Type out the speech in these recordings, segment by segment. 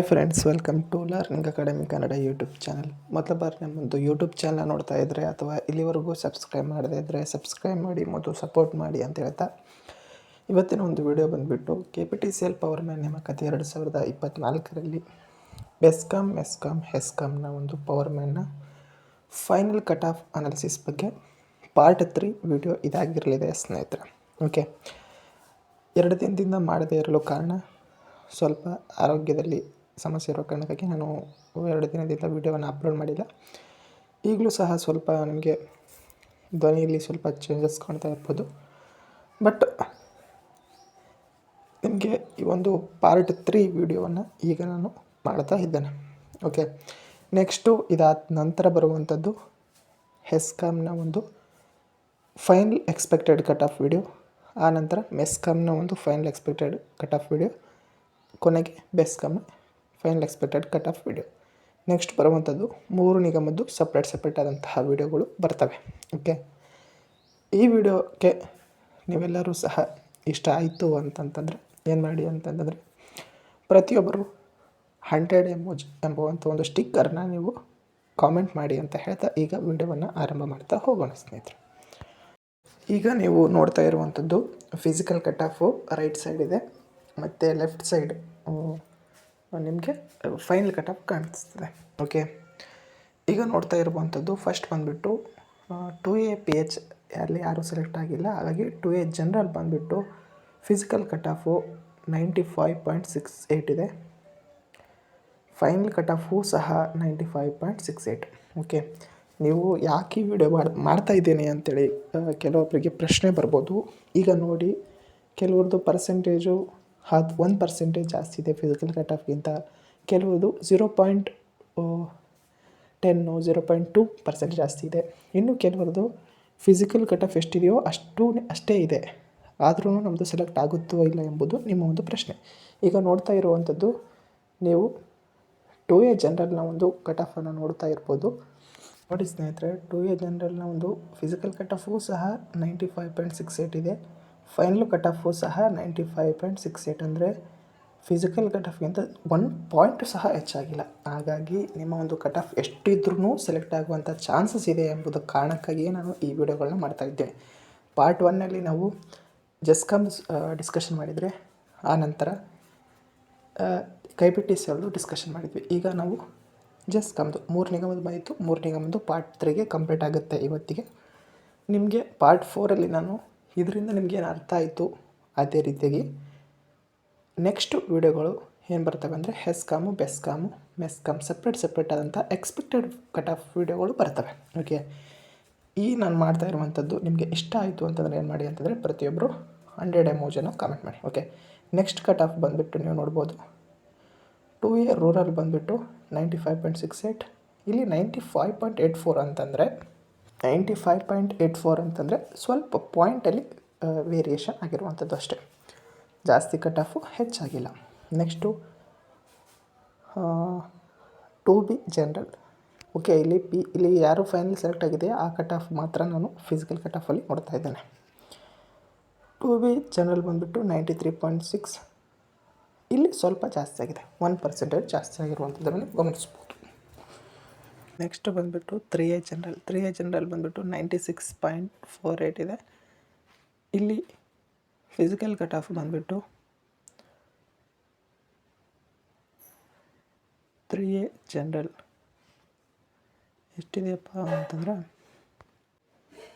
Hi friends, welcome to learning academy Kannada YouTube channel. ಮೊದಲ ಬಾರಿ ನಮ್ಮದು ಯೂಟ್ಯೂಬ್ ಚಾನಲ್ ನೋಡ್ತಾ ಇದ್ದರೆ ಅಥವಾ ಇಲ್ಲಿವರೆಗೂ ಸಬ್ಸ್ಕ್ರೈಬ್ ಮಾಡದೇ ಇದ್ದರೆ ಸಬ್ಸ್ಕ್ರೈಬ್ ಮಾಡಿ ಮತ್ತು ಸಪೋರ್ಟ್ ಮಾಡಿ ಅಂತ ಹೇಳ್ತಾ ಇವತ್ತಿನ ಒಂದು ವಿಡಿಯೋ ಬಂದುಬಿಟ್ಟು KPTCL ಪವರ್ ಮ್ಯಾನ್ ನೇಮಕಾತಿ 2024ರಲ್ಲಿ ಹೆಸ್ಕಾಮ್ನ ಒಂದು ಪವರ್ ಮ್ಯಾನ್ನ ಫೈನಲ್ ಕಟ್ ಆಫ್ ಅನಾಲಿಸಿಸ್ ಬಗ್ಗೆ ಪಾರ್ಟ್ 3 ವಿಡಿಯೋ ಇದಾಗಿರಲಿದೆ ಸ್ನೇಹಿತರೆ. ಓಕೆ, 2 ದಿನದಿಂದ ಮಾಡದೇ ಇರಲು ಕಾರಣ ಸ್ವಲ್ಪ ಆರೋಗ್ಯದಲ್ಲಿ ಸಮಸ್ಯೆ ಇರೋ ಕಾರಣಕ್ಕಾಗಿ ನಾನು 2 ದಿನದಿಂದ ವೀಡಿಯೋವನ್ನು ಅಪ್ಲೋಡ್ ಮಾಡಿಲ್ಲ. ಈಗಲೂ ಸಹ ಸ್ವಲ್ಪ ನಿಮಗೆ ಧ್ವನಿಯಲ್ಲಿ ಸ್ವಲ್ಪ ಚೇಂಜಸ್ ಕಾಣ್ತಾ ಇರ್ಬೋದು. ಬಟ್ ನಿಮಗೆ ಈ ಒಂದು ಪಾರ್ಟ್ 3 ವಿಡಿಯೋವನ್ನು ಈಗ ನಾನು ಮಾಡ್ತಾ ಇದ್ದೇನೆ. ಓಕೆ, ನೆಕ್ಸ್ಟು ಇದಾದ ನಂತರ ಬರುವಂಥದ್ದು ಹೆಸ್ಕಾಮ್ನ ಒಂದು final expected cut off video, ಆ ನಂತರ ಮೆಸ್ಕಾಮ್ನ ಒಂದು final expected cut off video, ಕೊನೆಗೆ ಬೆಸ್ಕಾಮ್ನ final expected cut off video. Next ಬರುವಂಥದ್ದು 3 ನಿಗಮದ್ದು ಸಪ್ರೇಟ್ ಆದಂತಹ ವಿಡಿಯೋಗಳು ಬರ್ತವೆ. ಓಕೆ, ಈ ವಿಡಿಯೋಕ್ಕೆ ನೀವೆಲ್ಲರೂ ಸಹ ಇಷ್ಟ ಆಯಿತು ಅಂತಂತಂದರೆ ಏನು ಮಾಡಿ ಅಂತಂತಂದರೆ ಪ್ರತಿಯೊಬ್ಬರು 100 ಎಮೋಜಿ ಎಂಬುವಂಥ ಒಂದು ಸ್ಟಿಕ್ಕರ್ನ ನೀವು ಕಾಮೆಂಟ್ ಮಾಡಿ ಅಂತ ಹೇಳ್ತಾ ಈಗ ವಿಡಿಯೋವನ್ನು ಆರಂಭ ಮಾಡ್ತಾ ಹೋಗೋಣ ಸ್ನೇಹಿತರೆ. ಈಗ ನೀವು ನೋಡ್ತಾ ಇರುವಂಥದ್ದು physical cut off right side ಇದೆ ಮತ್ತು ಲೆಫ್ಟ್ ಸೈಡ್ ನಿಮಗೆ ಫೈನಲ್ ಕಟ್ ಆಫ್ ಕಾಣಿಸ್ತದೆ. ಓಕೆ, ಈಗ ನೋಡ್ತಾ ಇರುವಂಥದ್ದು ಫಸ್ಟ್ ಬಂದುಬಿಟ್ಟು 2A PH ಅಲ್ಲಿ ಯಾರೂ ಸೆಲೆಕ್ಟ್ ಆಗಿಲ್ಲ, ಹಾಗಾಗಿ 2A ಜನರಲ್ ಬಂದುಬಿಟ್ಟು ಫಿಸಿಕಲ್ ಕಟ್ ಆಫು 95.68 ಇದೆ. ಫೈನಲ್ ಕಟ್ ಆಫು ಸಹ 95.68. ಓಕೆ, ನೀವು ಯಾಕೆ ಈ ವಿಡಿಯೋ ಮಾಡ್ತಾ ಇದ್ದೀನಿ ಅಂತೇಳಿ ಕೆಲವೊಬ್ಬರಿಗೆ ಪ್ರಶ್ನೆ ಬರ್ಬೋದು. ಈಗ ನೋಡಿ, ಕೆಲವ್ರದ್ದು ಪರ್ಸೆಂಟೇಜು 1% ಜಾಸ್ತಿ ಇದೆ ಫಿಸಿಕಲ್ ಕಟ್ ಆಫ್ಗಿಂತ, ಕೆಲವುದು 0.10 0.2% ಜಾಸ್ತಿ ಇದೆ, ಇನ್ನು ಕೆಲವ್ರದ್ದು ಫಿಸಿಕಲ್ ಕಟ್ ಆಫ್ ಎಷ್ಟಿದೆಯೋ ಅಷ್ಟೇ ಇದೆ, ಆದ್ರೂ ನಮ್ಮದು ಸೆಲೆಕ್ಟ್ ಆಗುತ್ತೋ ಇಲ್ಲ ಎಂಬುದು ನಿಮ್ಮ ಒಂದು ಪ್ರಶ್ನೆ. ಈಗ ನೋಡ್ತಾ ಇರುವಂಥದ್ದು ನೀವು 2A ಜನರಲ್ನ ಒಂದು ಕಟ್ ಆಫನ್ನು ನೋಡ್ತಾ ಇರ್ಬೋದು. ನೋಡಿ ಸ್ನೇಹಿತರೆ, 2A ಜನರಲ್ನ ಒಂದು ಫಿಸಿಕಲ್ ಕಟ್ ಆಫು ಸಹ 95.68 ಇದೆ, ಫೈನಲ್ ಕಟ್ ಆಫು ಸಹ 95.68. ಅಂದರೆ ಫಿಸಿಕಲ್ ಕಟ್ ಆಫ್ಗಿಂತ 1 ಪಾಯಿಂಟು ಸಹ ಹೆಚ್ಚಾಗಿಲ್ಲ. ಹಾಗಾಗಿ ನಿಮ್ಮ ಒಂದು ಕಟ್ ಆಫ್ ಎಷ್ಟಿದ್ರೂ ಸೆಲೆಕ್ಟ್ ಆಗುವಂಥ ಚಾನ್ಸಸ್ ಇದೆ ಎಂಬುದು ಕಾರಣಕ್ಕಾಗಿಯೇ ನಾನು ಈ ವಿಡಿಯೋಗಳನ್ನ ಮಾಡ್ತಾಯಿದ್ದೇನೆ. ಪಾರ್ಟ್ 1ನಲ್ಲಿ ನಾವು ಜೆಸ್ಕಾಮ್ಸ್ ಡಿಸ್ಕಷನ್ ಮಾಡಿದರೆ, ಆ ನಂತರ KPTCL ಡಿಸ್ಕಷನ್ ಮಾಡಿದ್ವಿ. ಈಗ ನಾವು ಜೆಸ್ಕಾಮ್ದು 3 ನಿಗಮದ್ದು ಬಂದಿತ್ತು, 3 ನಿಗಮದ್ದು ಪಾರ್ಟ್ 3ಗೆ ಕಂಪ್ಲೀಟ್ ಆಗುತ್ತೆ ಇವತ್ತಿಗೆ. ನಿಮಗೆ ಪಾರ್ಟ್ 4ರಲ್ಲಿ ನಾನು ಇದರಿಂದ ನಿಮಗೇನು ಅರ್ಥ ಆಯಿತು ಅದೇ ರೀತಿಯಾಗಿ ನೆಕ್ಸ್ಟ್ ವಿಡಿಯೋಗಳು ಏನು ಬರ್ತವೆ ಅಂದರೆ ಹೆಸ್ಕಾಮು, ಬೆಸ್ಕಾಮು, ಮೆಸ್ಕಾಮ್ ಸಪ್ರೇಟ್ ಆದಂಥ ಎಕ್ಸ್ಪೆಕ್ಟೆಡ್ ಕಟ್ ಆಫ್ ವಿಡಿಯೋಗಳು ಬರ್ತವೆ. ಓಕೆ, ಈ ನಾನು ಮಾಡ್ತಾ ಇರುವಂಥದ್ದು ನಿಮಗೆ ಇಷ್ಟ ಆಯಿತು ಅಂತಂದರೆ ಏನು ಮಾಡಿ ಅಂತಂದರೆ ಪ್ರತಿಯೊಬ್ಬರು 100 ಎಮೋಜನ್ನು ಕಾಮೆಂಟ್ ಮಾಡಿ. ಓಕೆ, ನೆಕ್ಸ್ಟ್ ಕಟ್ ಆಫ್ ಬಂದುಬಿಟ್ಟು ನೀವು ನೋಡ್ಬೋದು 2A ರೂರಲ್ ಬಂದುಬಿಟ್ಟು 95.68, ಇಲ್ಲಿ 95.84 ಅಂತಂದರೆ 95.84 ಅಂತಂದರೆ ಸ್ವಲ್ಪ ಪಾಯಿಂಟಲ್ಲಿ ವೇರಿಯೇಷನ್ ಆಗಿರುವಂಥದ್ದು ಅಷ್ಟೇ, ಜಾಸ್ತಿ ಕಟ್ ಆಫು ಹೆಚ್ಚಾಗಿಲ್ಲ. Next 2B general. ಓಕೆ, ಇಲ್ಲಿ ಯಾರು ಫೈನಲ್ ಸೆಲೆಕ್ಟ್ ಆಗಿದೆಯಾ ಆ ಕಟ್ ಆಫ್ ಮಾತ್ರ ನಾನು ಫಿಸಿಕಲ್ ಕಟ್ ಆಫಲ್ಲಿ ನೋಡ್ತಾ ಇದ್ದೇನೆ. 2B ಜನರಲ್ ಬಂದುಬಿಟ್ಟು 93.6, ಇಲ್ಲಿ ಸ್ವಲ್ಪ ಜಾಸ್ತಿ ಆಗಿದೆ, 1% ಜಾಸ್ತಿ ಆಗಿರುವಂಥದ್ದನ್ನು ಗಮನಿಸ್ಬೋದು. ನೆಕ್ಸ್ಟ್ ಬಂದುಬಿಟ್ಟು 3A ಜನರಲ್ ಬಂದುಬಿಟ್ಟು 96.48 ಇದೆ, ಇಲ್ಲಿ ಫಿಸಿಕಲ್ ಕಟ್ ಆಫ್ ಬಂದುಬಿಟ್ಟು 3A ಜನರಲ್ ಎಷ್ಟಿದೆಯಪ್ಪ ಅಂತಂದರೆ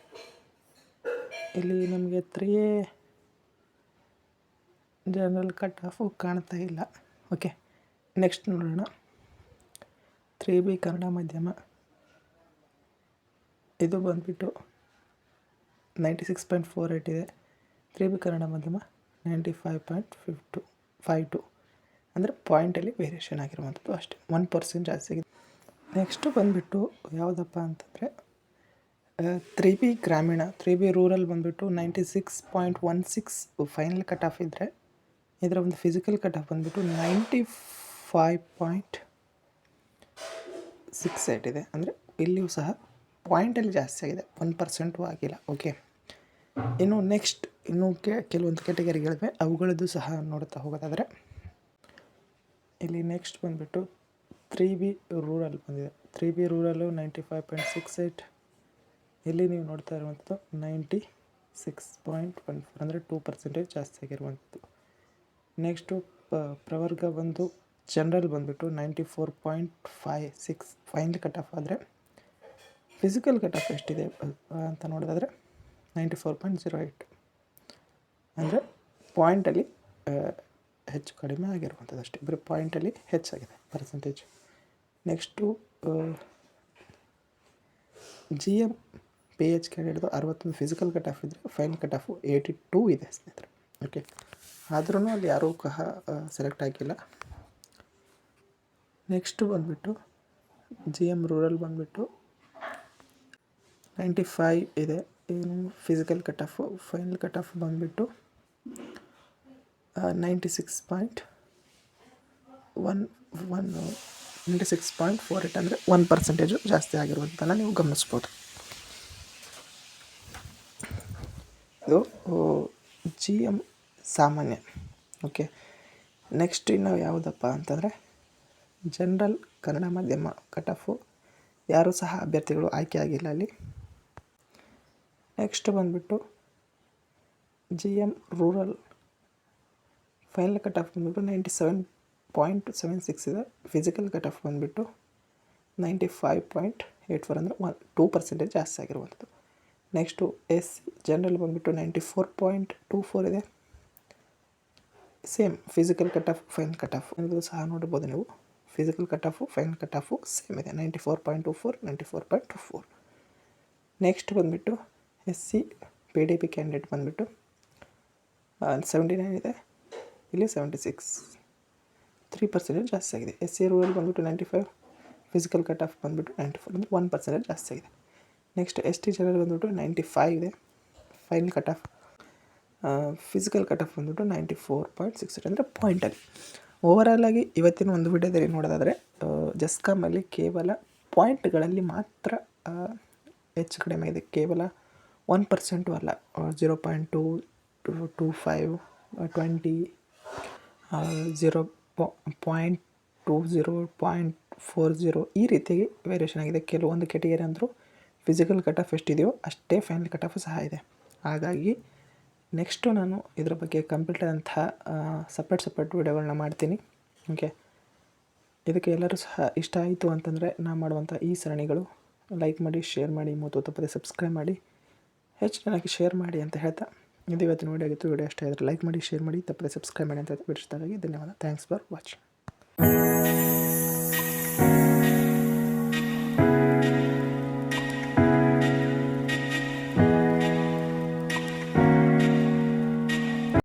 ಇಲ್ಲಿ ನಮಗೆ 3A ಜನರಲ್ ಕಟ್ ಆಫು ಕಾಣ್ತಾ ಇಲ್ಲ. ಓಕೆ, ನೆಕ್ಸ್ಟ್ ನೋಡೋಣ 3B ಕನ್ನಡ ಮಾಧ್ಯಮ, ಇದು ಬಂದುಬಿಟ್ಟು 96.48 ಇದೆ, 3B ಕನ್ನಡ ಮಾಧ್ಯಮ 95.52, ಅಂದರೆ ಪಾಯಿಂಟಲ್ಲಿ ವೇರಿಯೇಷನ್ ಆಗಿರುವಂಥದ್ದು ಅಷ್ಟೇ, 1% ಜಾಸ್ತಿ ಆಗಿದೆ. ನೆಕ್ಸ್ಟು ಬಂದುಬಿಟ್ಟು ಯಾವುದಪ್ಪ ಅಂತಂದರೆ 3B ಗ್ರಾಮೀಣ, 3B ರೂರಲ್ ಬಂದುಬಿಟ್ಟು 96.16 ಫೈನಲ್ ಕಟ್ ಆಫ್ ಇದ್ದರೆ, ಇದರ ಒಂದು ಫಿಸಿಕಲ್ ಕಟ್ ಆಫ್ ಬಂದುಬಿಟ್ಟು 95.68 ಇದೆ, ಅಂದರೆ ಇಲ್ಲಿಯೂ ಸಹ ಪಾಯಿಂಟಲ್ಲಿ ಜಾಸ್ತಿ ಆಗಿದೆ, 1% ಆಗಿಲ್ಲ. ಓಕೆ, ಇನ್ನು ನೆಕ್ಸ್ಟ್ ಕೆಲವೊಂದು ಕ್ಯಾಟಗರಿಗಳಿವೆ, ಅವುಗಳದ್ದು ಸಹ ನೋಡ್ತಾ ಹೋಗೋದಾದರೆ ಇಲ್ಲಿ ನೆಕ್ಸ್ಟ್ ಬಂದುಬಿಟ್ಟು 3B ರೂರಲ್ ಬಂದಿದೆ. 3B rural 95.68. ಇಲ್ಲಿ ನೀವು ನೋಡ್ತಾ ಇರುವಂಥದ್ದು 96.14 ಅಂದರೆ 2% ಜಾಸ್ತಿ ಆಗಿರುವಂಥದ್ದು. ನೆಕ್ಸ್ಟು ಪ್ರವರ್ಗ ಬಂದು ಜನರಲ್ ಬಂದುಬಿಟ್ಟು 94.56 ಫೈನಲ್ ಕಟ್ ಆಫ್. ಆದರೆ ಫಿಸಿಕಲ್ ಕಟ್ ಆಫ್ ಎಷ್ಟಿದೆ ಅಂತ ನೋಡೋದಾದರೆ 94.08 ಅಂದರೆ ಪಾಯಿಂಟಲ್ಲಿ ಹೆಚ್ಚು ಕಡಿಮೆ ಆಗಿರುವಂಥದ್ದು ಅಷ್ಟೇ. ಬರೀ ಪಾಯಿಂಟಲ್ಲಿ ಹೆಚ್ಚಾಗಿದೆ percentage. Next GM PH ಕ್ಯಾಂಡಿಡೇಟ್ದು 61 physical cut off ಇದ್ದರೆ ಫೈನಲ್ ಕಟ್ ಆಫು 82 ಇದೆ ಸ್ನೇಹಿತರೆ. ಓಕೆ, ಆದ್ರೂ ಅಲ್ಲಿ ಯಾರೂ ಸೆಲೆಕ್ಟ್ ಆಗಿಲ್ಲ. ನೆಕ್ಸ್ಟು ಬಂದುಬಿಟ್ಟು GM ರೂರಲ್ ಬಂದುಬಿಟ್ಟು 95 ಇದೆ ಏನು physical cut off. Final cut of ಬಂದುಬಿಟ್ಟು 96.48 ಅಂದರೆ 1% ಜಾಸ್ತಿ ಆಗಿರುವಂಥದ್ದನ್ನು ನೀವು ಗಮನಿಸ್ಬೋದು. ಇದು GM ಸಾಮಾನ್ಯ. ಓಕೆ, ನೆಕ್ಸ್ಟ್ ಇನ್ನು ಯಾವುದಪ್ಪ ಅಂತಂದರೆ ಜನರಲ್ ಕನ್ನಡ ಮಾಧ್ಯಮ ಕಟ್ ಆಫು ಯಾರೂ ಸಹ ಅಭ್ಯರ್ಥಿಗಳು ಆಯ್ಕೆ ಆಗಿಲ್ಲ ಅಲ್ಲಿ. ನೆಕ್ಸ್ಟ್ ಬಂದುಬಿಟ್ಟು GM rural final cut of ಬಂದುಬಿಟ್ಟು 97.76 ಇದೆ. ಫಿಸಿಕಲ್ ಕಟ್ ಆಫ್ ಬಂದುಬಿಟ್ಟು 95.84 ಅಂದರೆ 2% ಜಾಸ್ತಿ ಆಗಿರುವಂಥದ್ದು. ನೆಕ್ಸ್ಟು SC ಜನರಲ್ ಬಂದುಬಿಟ್ಟು 94.24 ಇದೆ. Same physical cut off final cut of ಇದು ಸಹ ನೋಡ್ಬೋದು ನೀವು. Physical cut off final cut off same ಇದೆ 94.24 94.24. ನೆಕ್ಸ್ಟ್ ಬಂದುಬಿಟ್ಟು SC PDP ಕ್ಯಾಂಡಿಡೇಟ್ ಬಂದುಬಿಟ್ಟು 79 ಇದೆ. ಇಲ್ಲಿ 76 3% ಜಾಸ್ತಿ ಆಗಿದೆ. SC ರೂರಲ್ ಬಂದುಬಿಟ್ಟು 95 ಫಿಸಿಕಲ್ ಕಟ್ ಆಫ್ ಬಂದುಬಿಟ್ಟು 94 ಅಂದರೆ 1% ಜಾಸ್ತಿ ಆಗಿದೆ. ನೆಕ್ಸ್ಟ್ ST ಜನರಲ್ ಬಂದುಬಿಟ್ಟು 95 ಇದೆ. Final cut of physical cut off ಬಂದುಬಿಟ್ಟು 94.68 ಅಂದರೆ ಪಾಯಿಂಟಲ್ಲಿ. ಓವರಾಲಾಗಿ ಇವತ್ತಿನ ಒಂದು ವಿಡಿಯೋದಲ್ಲಿ ನೋಡೋದಾದರೆ ಜಸ್ಕಾಮಲ್ಲಿ ಕೇವಲ ಪಾಯಿಂಟ್ಗಳಲ್ಲಿ ಮಾತ್ರ ಹೆಚ್ಚು ಕಡಿಮೆ ಇದೆ. ಕೇವಲ 1% ಅಲ್ಲ, 0.225 20 0.20 0.40 ಈ ರೀತಿಯಾಗಿ ವೇರಿಯೇಷನ್ ಆಗಿದೆ. ಕೆಲವೊಂದು ಕೆಟಗರಿ ಅಂದರೂ ಫಿಸಿಕಲ್ ಕಟ್ ಆಫ್ ಎಷ್ಟಿದೆಯೋ ಅಷ್ಟೇ ಫೈನಲ್ ಕಟ್ ಆಫ್ ಸಹ ಇದೆ. ಹಾಗಾಗಿ ನೆಕ್ಸ್ಟು ನಾನು ಇದರ ಬಗ್ಗೆ ಕಂಪ್ಲೀಟ್ ಆದಂತಹ ಸಪ್ರೇಟ್ ವಿಡಿಯೋಗಳನ್ನ ಮಾಡ್ತೀನಿ. ಓಕೆ, ಇದಕ್ಕೆ ಎಲ್ಲರೂ ಸಹ ಇಷ್ಟ ಆಯಿತು ಅಂತಂದರೆ ನಾನು ಮಾಡುವಂಥ ಈ ಸರಣಿಗಳು ಲೈಕ್ ಮಾಡಿ, ಶೇರ್ ಮಾಡಿ ಮತ್ತು ತಪ್ಪದೆ ಸಬ್ಸ್ಕ್ರೈಬ್ ಮಾಡಿ, ಹೆಚ್ಚು ಚೆನ್ನಾಗಿ ಶೇರ್ ಮಾಡಿ ಅಂತ ಹೇಳ್ತಾ ಇದು ಇವತ್ತಿನ ವಿಡಿಯೋ ಆಗಿತ್ತು. ವಿಡಿಯೋ ಇಷ್ಟ ಆಗಿದ್ರೆ ಲೈಕ್ ಮಾಡಿ, ಶೇರ್ ಮಾಡಿ, ತಪ್ಪದೆ ಸಬ್ಸ್ಕ್ರೈಬ್ ಮಾಡಿ ಅಂತ ಬಿಡಿಸಿದಾಗಿ ಧನ್ಯವಾದ. Thanks for watching.